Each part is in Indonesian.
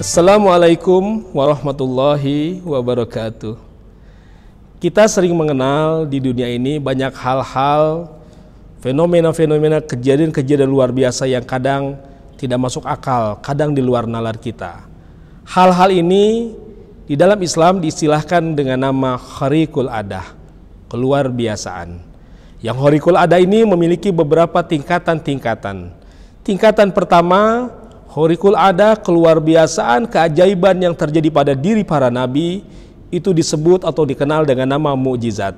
Assalamualaikum warahmatullahi wabarakatuh. Kita sering mengenal di dunia ini banyak hal-hal, fenomena-fenomena, kejadian-kejadian luar biasa yang kadang tidak masuk akal, kadang di luar nalar kita. Hal-hal ini di dalam Islam diistilahkan dengan nama khariqul adah, keluar biasaan. Yang khariqul adah ini memiliki beberapa tingkatan-tingkatan. Tingkatan pertama, khariqul adah, keluar biasaan, keajaiban yang terjadi pada diri para nabi, itu disebut atau dikenal dengan nama mukjizat.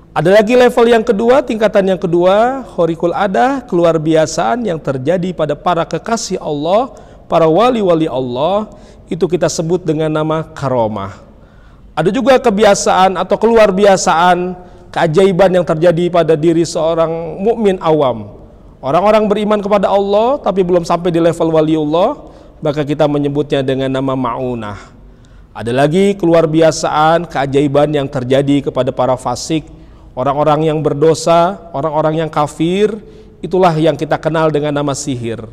Ada lagi level yang kedua, tingkatan yang kedua, khariqul adah, keluar biasaan yang terjadi pada para kekasih Allah, para wali-wali Allah, itu kita sebut dengan nama karomah. Ada juga kebiasaan atau keluar biasaan, keajaiban yang terjadi pada diri seorang mukmin awam. Orang-orang beriman kepada Allah tapi belum sampai di level waliullah, maka kita menyebutnya dengan nama ma'unah. Ada lagi keluar biasaan, keajaiban yang terjadi kepada para fasik, orang-orang yang berdosa, orang-orang yang kafir, itulah yang kita kenal dengan nama sihir.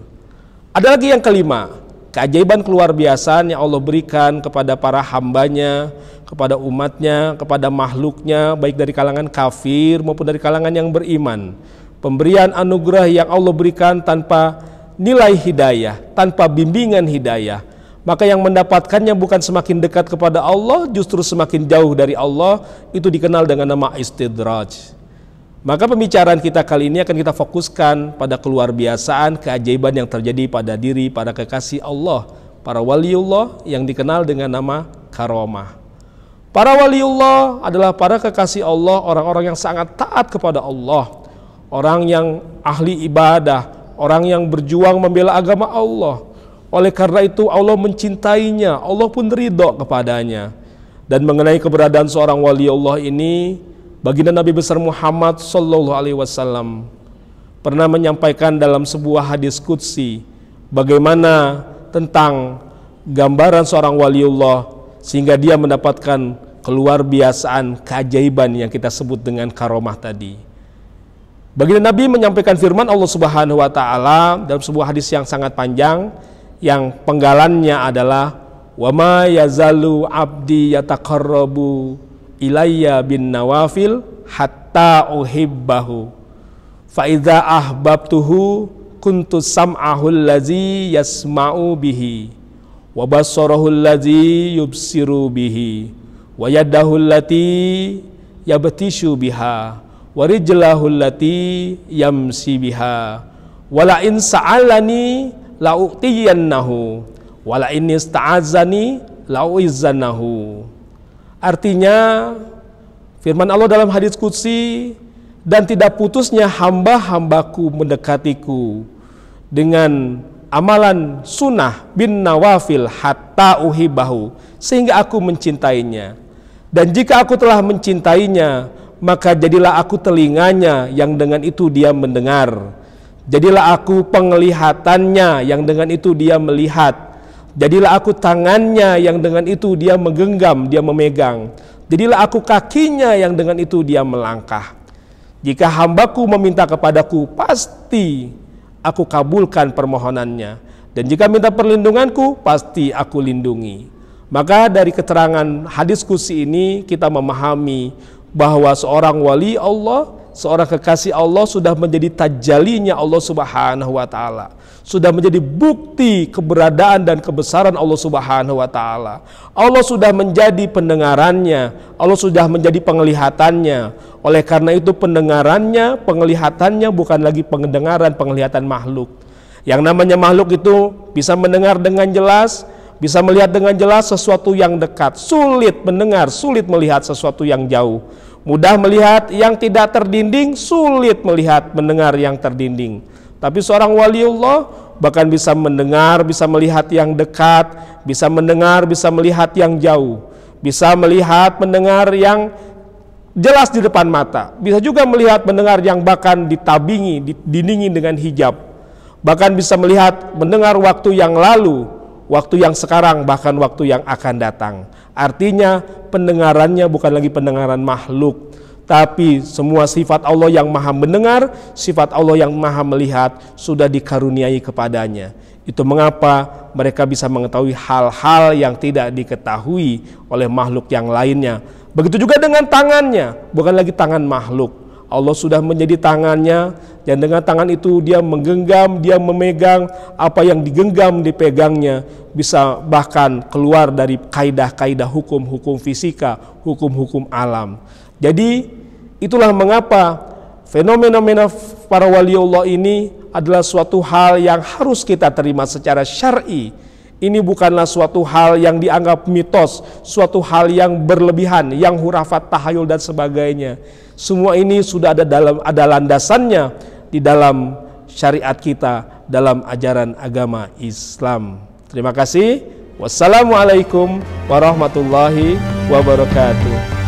Ada lagi yang kelima, keajaiban keluar biasaan yang Allah berikan kepada para hambanya, kepada umatnya, kepada makhluknya, baik dari kalangan kafir maupun dari kalangan yang beriman. Pemberian anugerah yang Allah berikan tanpa nilai hidayah, tanpa bimbingan hidayah. Maka yang mendapatkannya bukan semakin dekat kepada Allah, justru semakin jauh dari Allah. Itu dikenal dengan nama istidraj. Maka pembicaraan kita kali ini akan kita fokuskan pada keluar biasaan, keajaiban yang terjadi pada diri para kekasih Allah, para waliullah yang dikenal dengan nama karomah. Para waliullah adalah para kekasih Allah, orang-orang yang sangat taat kepada Allah, orang yang ahli ibadah, orang yang berjuang membela agama Allah. Oleh karena itu Allah mencintainya, Allah pun ridho kepadanya. Dan mengenai keberadaan seorang wali Allah ini, baginda Nabi besar Muhammad SAW pernah menyampaikan dalam sebuah hadis qudsi bagaimana tentang gambaran seorang waliullah sehingga dia mendapatkan keluar biasaan, keajaiban yang kita sebut dengan karomah tadi. Baginda Nabi menyampaikan firman Allah Subhanahu wa taala dalam sebuah hadis yang sangat panjang, yang penggalannya adalah wa ma yazalu abdi yataqarrabu ilayya bin nawafil hatta uhibbahu fa idza ahbabtuhu kuntu sam'ahu allazi yasma'u bihi wa basarahu allazi yubsiru bihi wa yadahu allati yabtishu biha wa rijlahu allati yamsi biha wa la in sa'alani la'u'tiyannahu wala in ista'azani la'u'izzanahu. Artinya firman Allah dalam hadis qudsi, dan tidak putusnya hamba-hambaku mendekatiku dengan amalan sunnah bin nawafil hatta uhibahu, sehingga aku mencintainya. Dan jika aku telah mencintainya, maka jadilah aku telinganya yang dengan itu dia mendengar. Jadilah aku penglihatannya yang dengan itu dia melihat. Jadilah aku tangannya yang dengan itu dia menggenggam, dia memegang. Jadilah aku kakinya yang dengan itu dia melangkah. Jika hambaku meminta kepadaku, pasti aku kabulkan permohonannya. Dan jika minta perlindunganku, pasti aku lindungi. Maka dari keterangan hadis qudsi ini kita memahami bahwa seorang wali Allah, seorang kekasih Allah sudah menjadi tajallinya Allah Subhanahu wa taala. Sudah menjadi bukti keberadaan dan kebesaran Allah Subhanahu wa taala. Allah sudah menjadi pendengarannya, Allah sudah menjadi penglihatannya. Oleh karena itu pendengarannya, penglihatannya bukan lagi penglihatan makhluk. Yang namanya makhluk itu bisa mendengar dengan jelas, bisa melihat dengan jelas sesuatu yang dekat. Sulit mendengar, sulit melihat sesuatu yang jauh. Mudah melihat yang tidak terdinding, sulit melihat mendengar yang terdinding. Tapi seorang waliullah bahkan bisa mendengar, bisa melihat yang dekat, bisa mendengar, bisa melihat yang jauh, bisa melihat, mendengar yang jelas di depan mata, bisa juga melihat, mendengar yang bahkan ditabingi, didindingi dengan hijab, bahkan bisa melihat, mendengar waktu yang lalu, waktu yang sekarang, bahkan waktu yang akan datang. Artinya pendengarannya bukan lagi pendengaran makhluk, tapi semua sifat Allah yang maha mendengar, sifat Allah yang maha melihat sudah dikaruniai kepadanya. Itu mengapa mereka bisa mengetahui hal-hal yang tidak diketahui oleh makhluk yang lainnya. Begitu juga dengan tangannya, bukan lagi tangan makhluk. Allah sudah menjadi tangannya, dan dengan tangan itu dia menggenggam, dia memegang apa yang digenggam, dipegangnya, bisa bahkan keluar dari kaidah-kaidah hukum-hukum fisika, hukum-hukum alam. Jadi itulah mengapa fenomena para waliullah ini adalah suatu hal yang harus kita terima secara syar'i. Ini bukanlah suatu hal yang dianggap mitos, suatu hal yang berlebihan, yang hurafat, tahayul dan sebagainya. Semua ini sudah ada landasannya di dalam syariat kita, dalam ajaran agama Islam. Terima kasih. Wassalamualaikum warahmatullahi wabarakatuh.